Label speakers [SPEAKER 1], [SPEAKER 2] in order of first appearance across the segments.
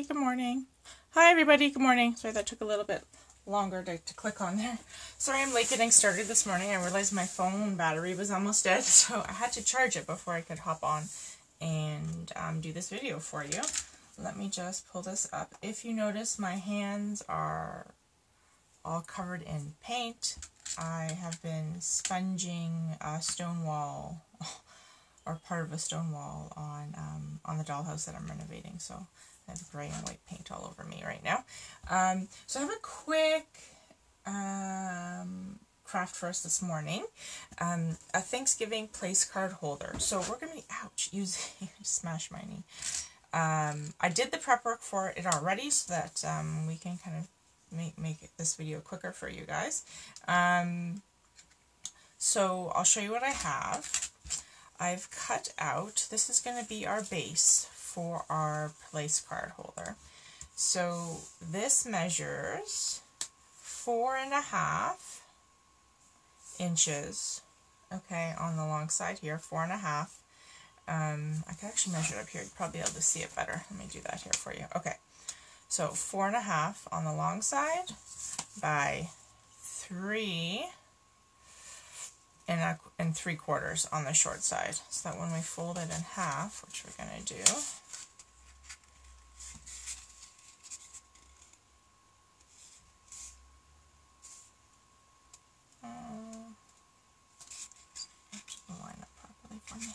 [SPEAKER 1] good morning. Hi everybody, good morning. Sorry that took a little bit longer to click on there. Sorry I'm late getting started this morning. I realized my phone battery was almost dead, so I had to charge it before I could hop on and do this video for you. Let me just pull this up. If you notice, my hands are all covered in paint. I have been sponging a stone wall, or part of a stone wall on the dollhouse that I'm renovating, so I have gray and white paint all over me right now. So I have a quick craft for us this morning, a Thanksgiving place card holder. So we're going to be, using, smash my knee. I did the prep work for it already so that we can kind of make this video quicker for you guys. So I'll show you what I have. I've cut out, this is going to be our base for our place card holder. So this measures 4.5 inches, okay, on the long side here, 4.5. I can actually measure it up here, you'd probably be able to see it better. Let me do that here for you. Okay, so 4.5 on the long side by 3 and 3/4 on the short side, so that when we fold it in half, which we're going to do, line up properly for me.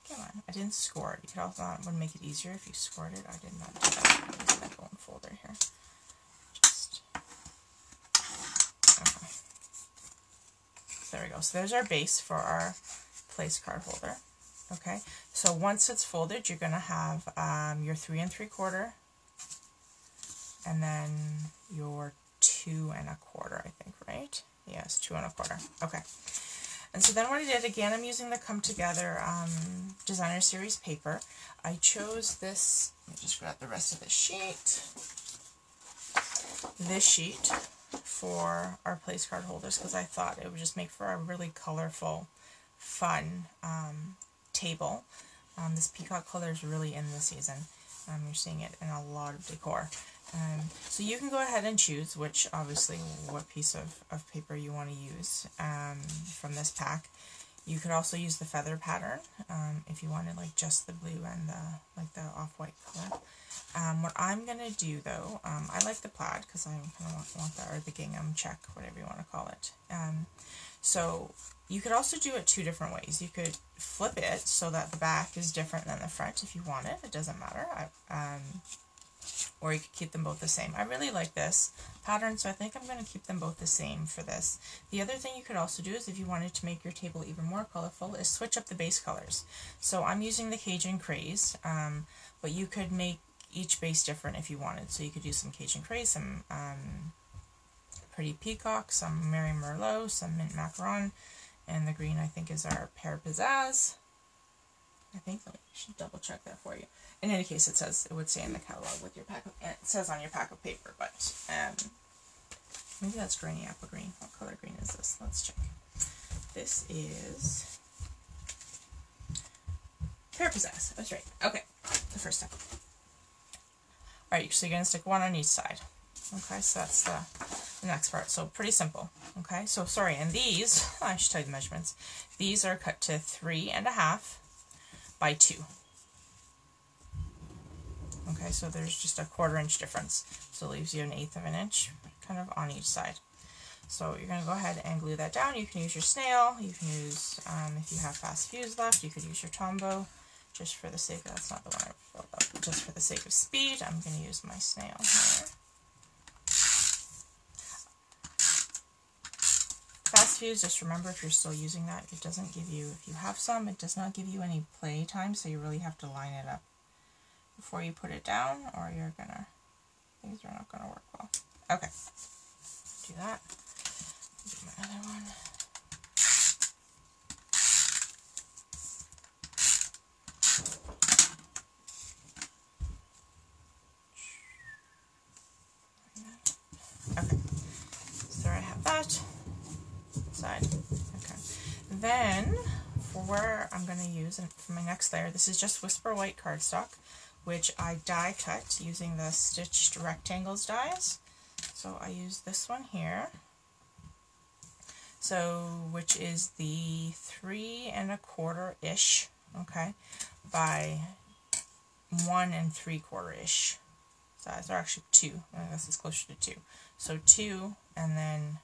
[SPEAKER 1] Come on, I didn't score it. You could also, that would make it easier if you scored it. I did not do that. I'm using that bone folder here. Just, okay. There we go. So there's our base for our place card holder. Okay, so once it's folded, you're going to have your 3 3/4, and then your 2 1/4, I think, right? Yes, 2 1/4. Okay. And so then what I did, again, I'm using the Come Together Designer Series paper. I chose this, let me just grab the rest of the sheet. This sheet for our place card holders, because I thought it would just make for a really colorful, fun table. This peacock color is really in the season. You're seeing it in a lot of decor. So you can go ahead and choose what piece of paper you want to use from this pack. You could also use the feather pattern if you wanted like just the blue and the off-white color. What I'm going to do though, I like the plaid because I kind of want that, or the gingham check, whatever you want to call it. So you could also do it two different ways. You could flip it so that the back is different than the front if you want it. It doesn't matter. Or you could keep them both the same. I really like this pattern, so I think I'm going to keep them both the same for this. The other thing you could also do is, if you wanted to make your table even more colorful, is switch up the base colors. So I'm using the Cajun Craze, but you could make each base different if you wanted. So you could do some Cajun Craze, some Pretty Peacock, some Mary Merlot, some Mint Macaron, and the green I think is our Pear Pizzazz. I think, I should double check that for you. In any case, it would say in the catalog with your pack of, it says on your pack of paper, but maybe that's Granny Apple Green. What color green is this? Let's check. This is Pear Pizzazz. That's right. Okay, the first step. Alright, so you're going to stick one on each side. Okay, so that's the next part. So pretty simple. Okay, so sorry, and these, I should tell you the measurements. These are cut to 3.5 by 2. Okay, so there's just a 1/4 inch difference. So it leaves you 1/8 of an inch kind of on each side. So you're going to go ahead and glue that down. You can use your snail. You can use, if you have fast fuse left, you could use your Tombow. Just for the sake, that's not the one I filled up, but just for the sake of speed, I'm going to use my snail here. Fast fuse, just remember, if you're still using that, it doesn't give you, if you have some, it does not give you any play time, so you really have to line it up before you put it down, or you're gonna, things are not gonna work well. Okay, do that. Do my other one. Okay, so there I have that side. Okay, then for where I'm going to use, and for my next layer, this is just Whisper White cardstock, which I die cut using the Stitched Rectangles dies. So I use this one here. So, which is the 3 1/4-ish, okay, by 1 3/4-ish size, or actually 2. I guess it's closer to 2. So 2 and then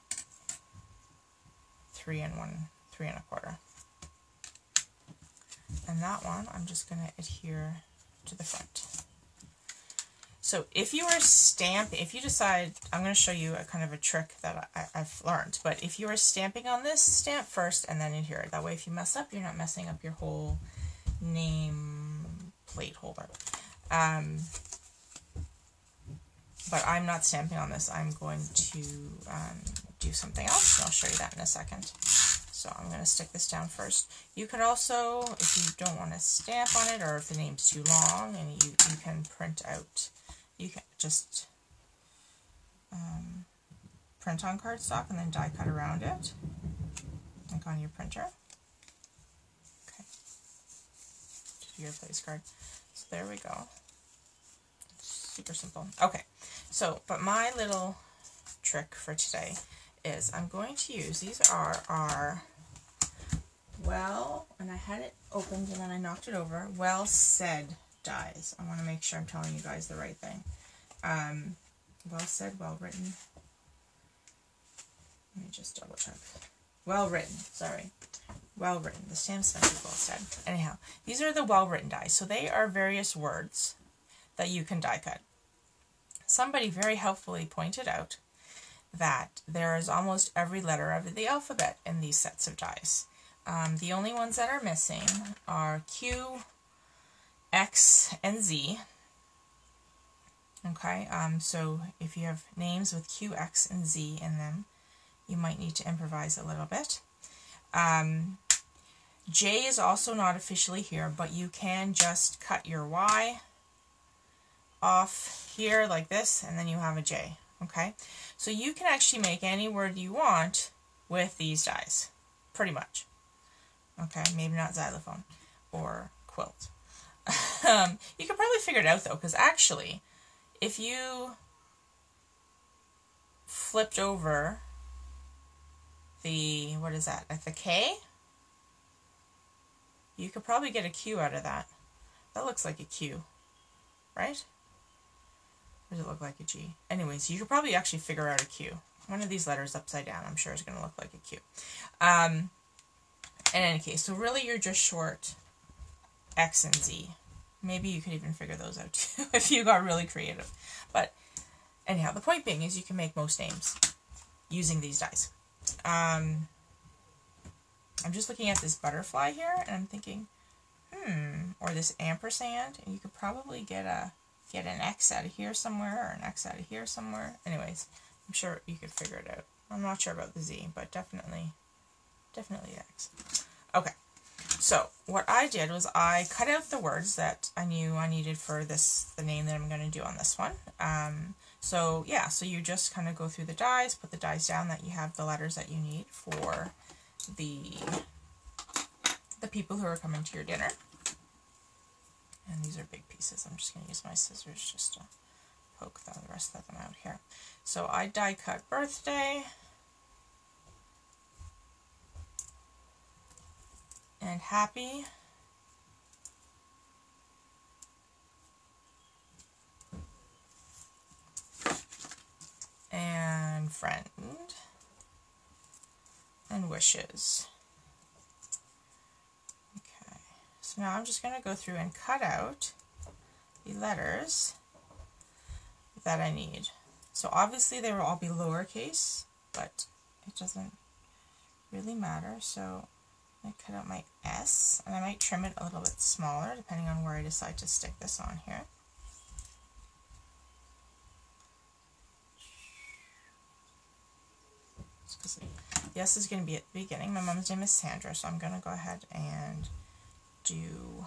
[SPEAKER 1] 3 1/4. And that one I'm just going to adhere to the front. So if you are if you decide, I'm going to show you a kind of a trick that I've learned, but if you are stamping on this, stamp first and then adhere it. That way if you mess up, you're not messing up your whole name plate holder. But I'm not stamping on this. I'm going to do something else, and I'll show you that in a second. So I'm going to stick this down first. You could also, if you don't want to stamp on it, or if the name's too long, and you can print out, you can just print on cardstock and then die cut around it, like on your printer. Okay, to do your place card. So there we go. Super simple. Okay, so, but my little trick for today is I'm going to use, these are our, and I had it opened and then I knocked it over, Well Said dies. I want to make sure I'm telling you guys the right thing. Well Said, Well Written. Let me just double check. Well Written, sorry. Well Written. The stamp spent is Well Said. Anyhow, these are the Well Written dies. So they are various words that you can die cut. Somebody very helpfully pointed out that there is almost every letter of the alphabet in these sets of dies. The only ones that are missing are Q, X, and Z. Okay, so if you have names with Q, X, and Z in them, you might need to improvise a little bit. J is also not officially here, but you can just cut your Y off here like this, and then you have a J. Okay, so you can actually make any word you want with these dies, pretty much. Okay, maybe not xylophone or quilt. You could probably figure it out though, because actually, if you flipped over the, what is that, like the K, you could probably get a Q out of that. That looks like a Q, right? Or does it look like a G? Anyways, you could probably actually figure out a Q. One of these letters upside down, I'm sure, is going to look like a Q. In any case, so really you're just short X and Z. Maybe you could even figure those out too if you got really creative. But anyhow, the point being is you can make most names using these dies. I'm just looking at this butterfly here and I'm thinking, or this ampersand, and you could probably get an X out of here somewhere, or an X out of here somewhere. Anyways, I'm sure you could figure it out. I'm not sure about the Z, but definitely X. Okay, so what I did was I cut out the words that I knew I needed for this, the name that I'm going to do on this one. So yeah, so you just kind of go through the dies, put the dies down that you have the letters that you need for the people who are coming to your dinner. And these are big pieces. I'm just going to use my scissors just to poke the rest of them out here. So I die cut birthday and happy and friend and wishes. Okay, so now I'm just going to go through and cut out the letters that I need. So obviously they will all be lowercase, but it doesn't really matter. So I cut out my S, and I might trim it a little bit smaller depending on where I decide to stick this on here. The S is going to be at the beginning. My mom's name is Sandra, so I'm going to go ahead and do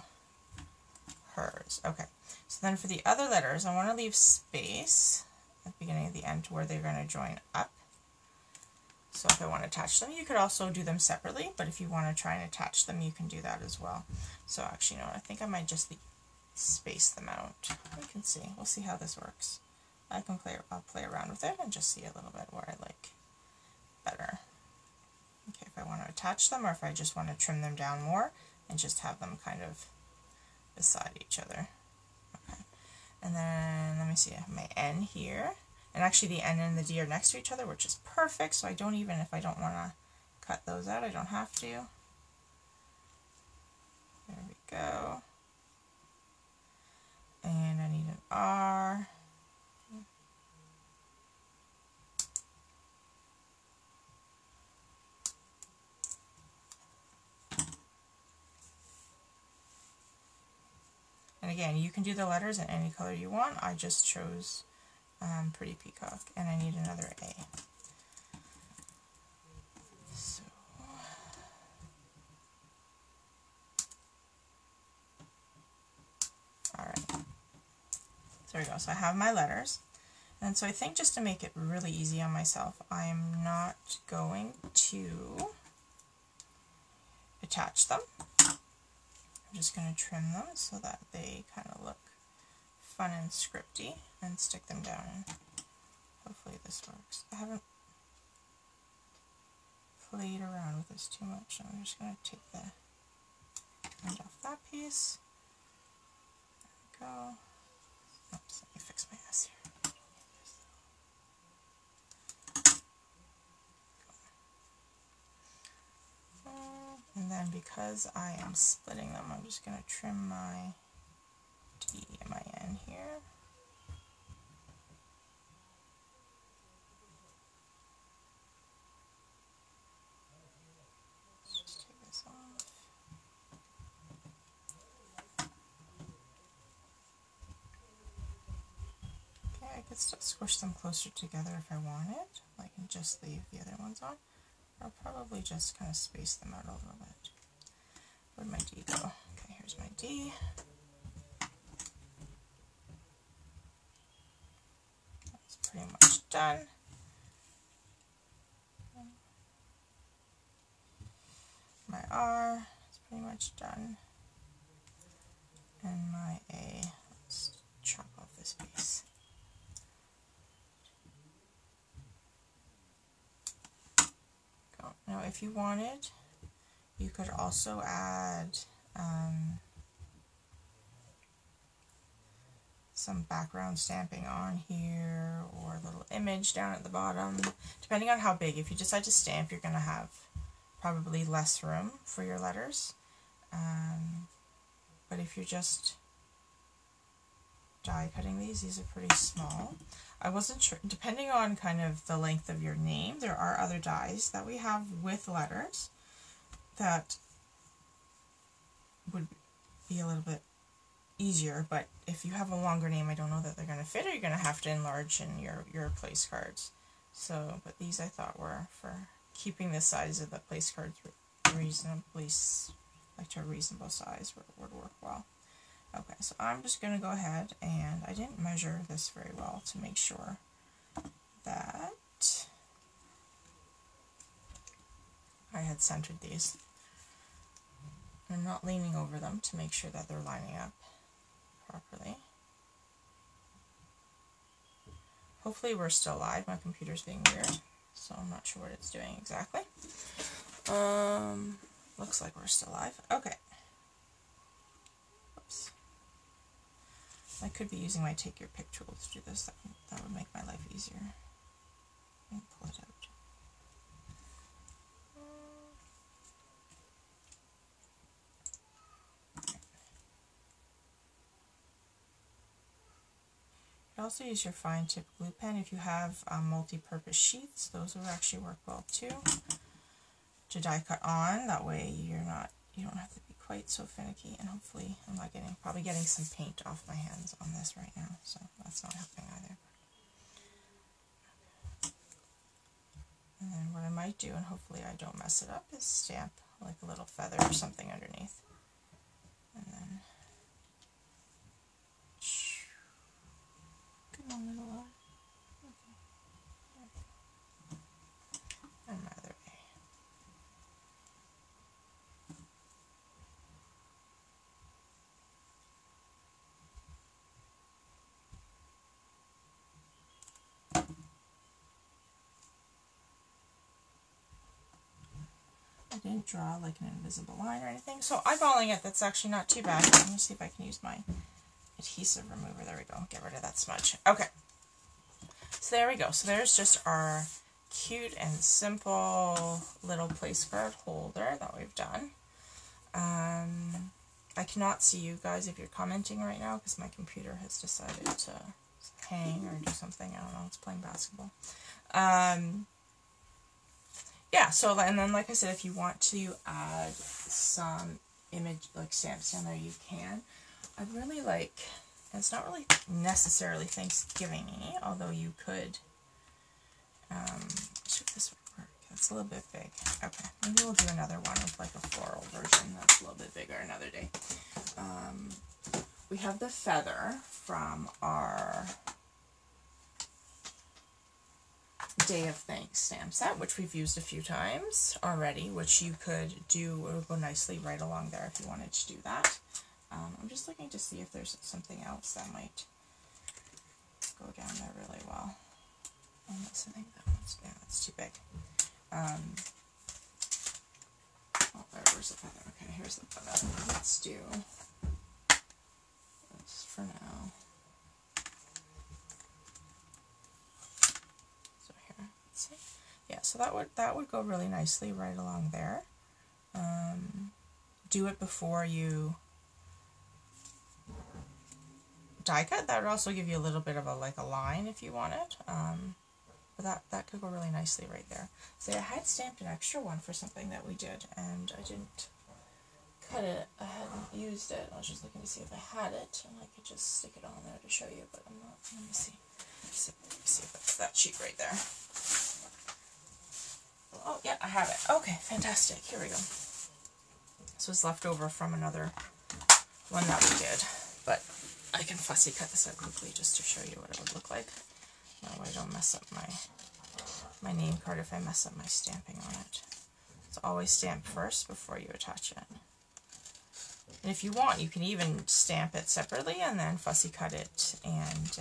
[SPEAKER 1] hers. Okay, so then for the other letters, I want to leave space at the beginning and the end where they're going to join up. So if I want to attach them, you could also do them separately, but if you want to try and attach them, you can do that as well. So actually, no, I think I might just space them out. We can see. We'll see how this works. I'll play around with it and just see a little bit where I like better. Okay, if I want to attach them or if I just want to trim them down more and just have them kind of beside each other. Okay, and then let me see, I have my N here, and actually the N and the D are next to each other, which is perfect, so I don't even, if I don't want to cut those out, I don't have to. There we go. And I need an R. And again, you can do the letters in any color you want. I just chose Pretty Peacock, and I need another A. So, alright. So there we go. So I have my letters. And so I think just to make it really easy on myself, I'm not going to attach them. I'm just going to trim them so that they kind of look fun and scripty, and stick them down, and hopefully this works. I haven't played around with this too much, so I'm just going to take the end off that piece. There we go. Oops, let me fix my S here. And then because I am splitting them, I'm just going to trim my D and my N here. Let's just take this off. Okay, I could still squish them closer together if I wanted. I can just leave the other ones on. I'll probably just kind of space them out a little bit. Where'd my D go? Okay, here's my D. That's pretty much done. My R is pretty much done. And my A, let's chop off this piece. Now if you wanted, you could also add some background stamping on here, or a little image down at the bottom, depending on how big. If you decide to stamp, you're going to have probably less room for your letters, but if you're just die cutting these are pretty small. I wasn't sure, depending on kind of the length of your name, there are other dies that we have with letters that would be a little bit easier, but if you have a longer name, I don't know that they're going to fit, or you're going to have to enlarge in your place cards. So, but these I thought were, for keeping the size of the place cards reasonably, like to a reasonable size, would work well. Okay, so I'm just going to go ahead, and I didn't measure this very well to make sure that I had centered these. I'm not leaning over them to make sure that they're lining up properly. Hopefully we're still live. My computer's being weird, so I'm not sure what it's doing exactly. Looks like we're still live. Okay. Oops. I could be using my Take Your Pick tool to do this. That would make my life easier. Let me pull it out. You can also use your fine tip glue pen if you have multi-purpose sheets. Those will actually work well too to die cut on. That way you don't have to be quite so finicky, and hopefully I'm not probably getting some paint off my hands on this right now, so that's not helping either. And then what I might do, and hopefully I don't mess it up, is stamp like a little feather or something underneath. And then come on, little eye. Okay. And my other A. didn't draw like an invisible line or anything. So eyeballing it, that's actually not too bad. Let me see if I can use my adhesive remover. There we go. Get rid of that smudge. Okay. So there we go. So there's just our cute and simple little place card holder that we've done. I cannot see you guys if you're commenting right now because my computer has decided to hang or do something. I don't know. It's playing basketball. Yeah, so, and then like I said, if you want to add some image, like stamps down there, you can. I'd really like, it's not really necessarily Thanksgiving-y, although you could, should this work? That's a little bit big. Okay, maybe we'll do another one with like a floral version that's a little bit bigger another day. We have the feather from our Day of Thanks stamp set, which we've used a few times already, which you could do, it would go nicely right along there if you wanted to do that. I'm just looking to see if there's something else that might go down there really well. Unless I think that one's, yeah, that's too big. Oh, where's the feather? Okay, here's the feather. Let's do this for now. So here, let's see. Yeah, so that would go really nicely right along there. Do it before you die cut. That would also give you a little bit of a like a line if you wanted. But that could go really nicely right there. So I had stamped an extra one for something that we did, and I didn't cut it. I hadn't used it. I was just looking to see if I had it, and I could just stick it on there to show you, but I'm not. Let me see. Let me see if it's that sheet right there. Oh, yeah, I have it. Okay, fantastic. Here we go. This was left over from another one that we did, but I can fussy cut this out quickly just to show you what it would look like. That way I don't mess up my name card if I mess up my stamping on it. So always stamp first before you attach it. And if you want, you can even stamp it separately and then fussy cut it and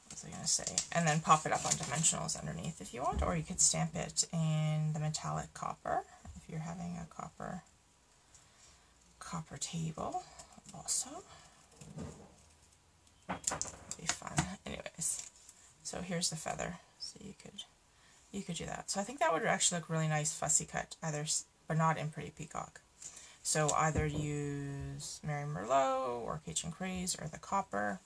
[SPEAKER 1] what was I going to say? And then pop it up on dimensionals underneath if you want, or you could stamp it in the metallic copper if you're having a copper table also. It'd be fun. Anyways, so here's the feather. So you could do that. So I think that would actually look really nice fussy cut, either, but not in Pretty Peacock. So either use Mary Merlot or Cajun Craze or the copper,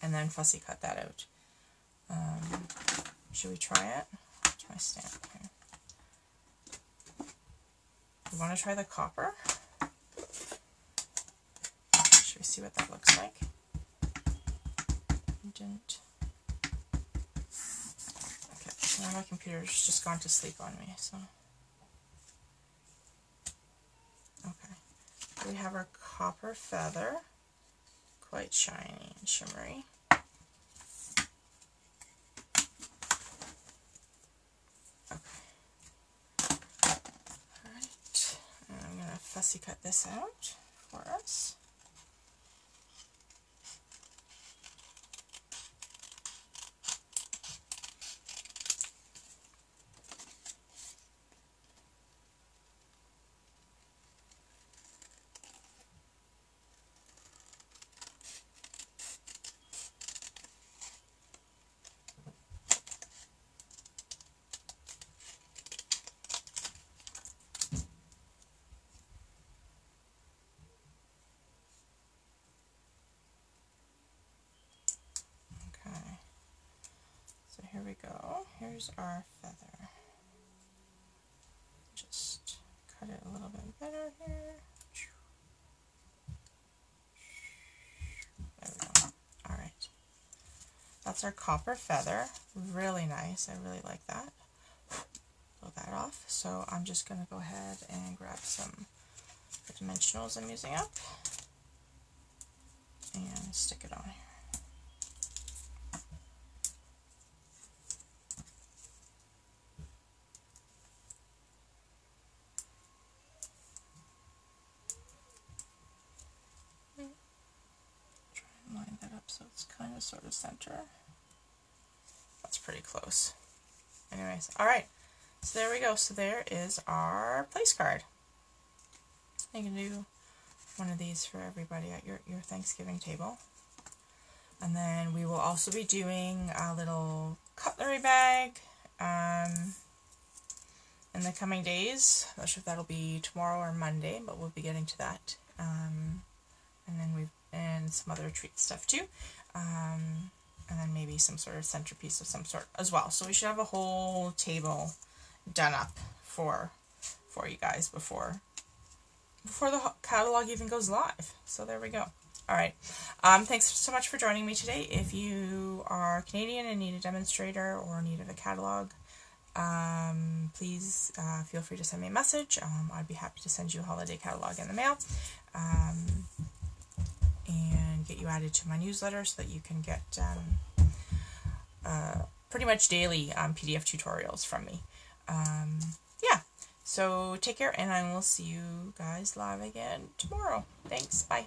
[SPEAKER 1] and then fussy cut that out. Should we try it? Where's my stamp here? You want to try the copper? Should we see what that looks like? Didn't. Okay, so now my computer's just gone to sleep on me, so. Okay, we have our copper feather, quite shiny and shimmery. Okay. Alright, and I'm going to fussy cut this out for us. Here we go. Here's our feather. Just cut it a little bit better here. There we go. Alright. That's our copper feather. Really nice. I really like that. Pull that off. So I'm just going to go ahead and grab some the dimensionals I'm using up and stick it on here. So it's kind of sort of center. That's pretty close. anyways, alright. So there we go. So there is our place card. You can do one of these for everybody at your Thanksgiving table. And then we will also be doing a little cutlery bag in the coming days. I'm not sure if that'll be tomorrow or Monday, but we'll be getting to that. And then and some other treat stuff too. And then maybe some sort of centerpiece of some sort as well. So we should have a whole table done up for you guys before the catalog even goes live. So there we go. Alright, thanks so much for joining me today. If you are Canadian and need a demonstrator or need a catalog, please feel free to send me a message. I'd be happy to send you a holiday catalog in the mail and get you added to my newsletter so that you can get pretty much daily PDF tutorials from me. Yeah, so take care, and I will see you guys live again tomorrow. Thanks, bye.